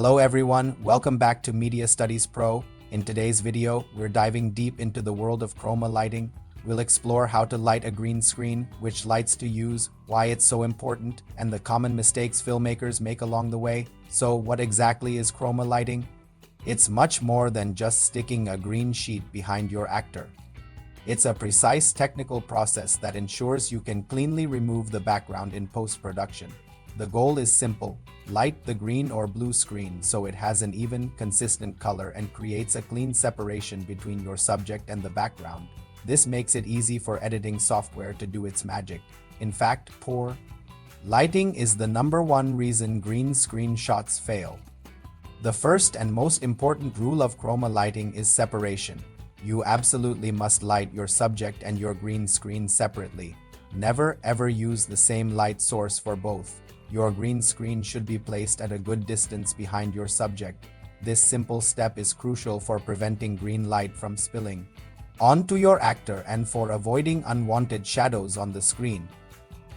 Hello everyone, welcome back to Media Studies Pro. In today's video, we're diving deep into the world of chroma lighting. We'll explore how to light a green screen, which lights to use, why it's so important, and the common mistakes filmmakers make along the way. So what exactly is chroma lighting? It's much more than just sticking a green sheet behind your actor. It's a precise technical process that ensures you can cleanly remove the background in post-production. The goal is simple: light the green or blue screen so it has an even, consistent color and creates a clean separation between your subject and the background. This makes it easy for editing software to do its magic. In fact, poor lighting is the #1 reason green screen shots fail. The first and most important rule of chroma lighting is separation. You absolutely must light your subject and your green screen separately. Never ever use the same light source for both. Your green screen should be placed at a good distance behind your subject. This simple step is crucial for preventing green light from spilling onto your actor and for avoiding unwanted shadows on the screen.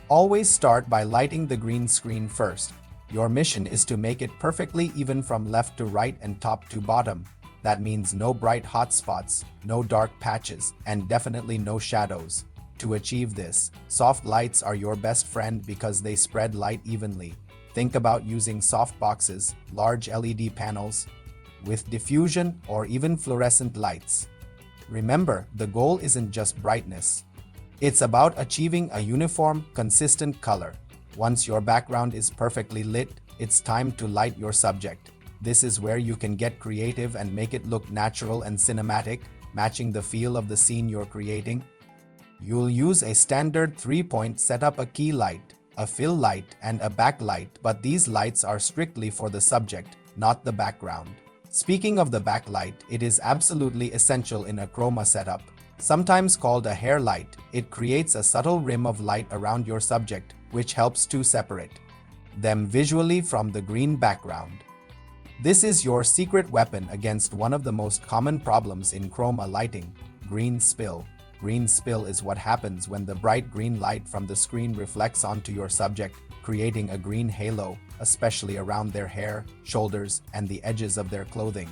Always start by lighting the green screen first. Your mission is to make it perfectly even from left to right and top to bottom. That means no bright hotspots, no dark patches, and definitely no shadows. To achieve this, soft lights are your best friend because they spread light evenly. Think about using soft boxes, large LED panels, with diffusion or even fluorescent lights. Remember, the goal isn't just brightness. It's about achieving a uniform, consistent color. Once your background is perfectly lit, it's time to light your subject. This is where you can get creative and make it look natural and cinematic, matching the feel of the scene you're creating. You'll use a standard 3-point setup: a key light, a fill light, and a backlight, but these lights are strictly for the subject, not the background. Speaking of the backlight, it is absolutely essential in a chroma setup. Sometimes called a hair light, it creates a subtle rim of light around your subject, which helps to separate them visually from the green background. This is your secret weapon against one of the most common problems in chroma lighting: green spill. Green spill is what happens when the bright green light from the screen reflects onto your subject, creating a green halo, especially around their hair, shoulders, and the edges of their clothing.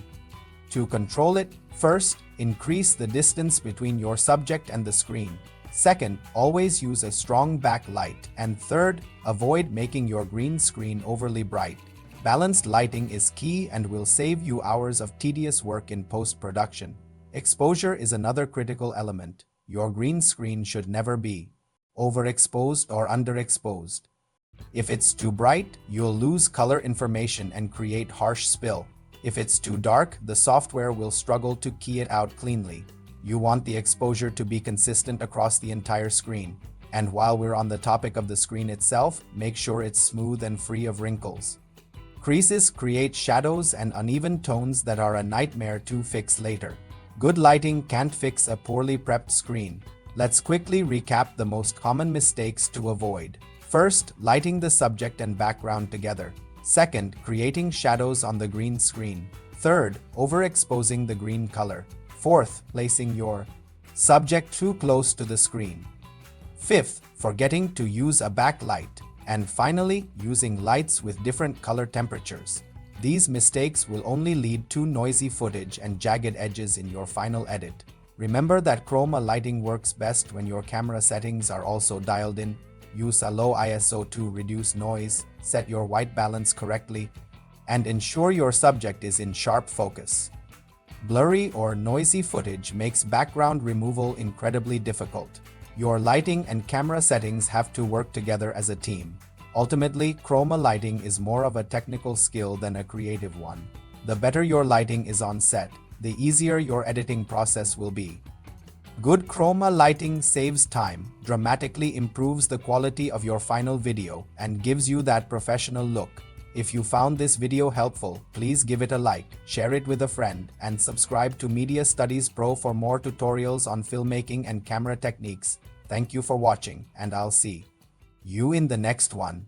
To control it, first, increase the distance between your subject and the screen. Second, always use a strong backlight. And third, avoid making your green screen overly bright. Balanced lighting is key and will save you hours of tedious work in post-production. Exposure is another critical element. Your green screen should never be overexposed or underexposed. If it's too bright, you'll lose color information and create harsh spill. If it's too dark, the software will struggle to key it out cleanly. You want the exposure to be consistent across the entire screen. And while we're on the topic of the screen itself, make sure it's smooth and free of wrinkles. Creases create shadows and uneven tones that are a nightmare to fix later. Good lighting can't fix a poorly prepped screen. Let's quickly recap the most common mistakes to avoid. First, lighting the subject and background together. Second, creating shadows on the green screen. Third, overexposing the green color. Fourth, placing your subject too close to the screen. Fifth, forgetting to use a backlight. And finally, using lights with different color temperatures. These mistakes will only lead to noisy footage and jagged edges in your final edit. Remember that chroma lighting works best when your camera settings are also dialed in. Use a low ISO to reduce noise, set your white balance correctly, and ensure your subject is in sharp focus. Blurry or noisy footage makes background removal incredibly difficult. Your lighting and camera settings have to work together as a team. Ultimately, chroma lighting is more of a technical skill than a creative one. The better your lighting is on set, the easier your editing process will be. Good chroma lighting saves time, dramatically improves the quality of your final video, and gives you that professional look. If you found this video helpful, please give it a like, share it with a friend, and subscribe to Media Studies Pro for more tutorials on filmmaking and camera techniques. Thank you for watching, and I'll see you in the next one.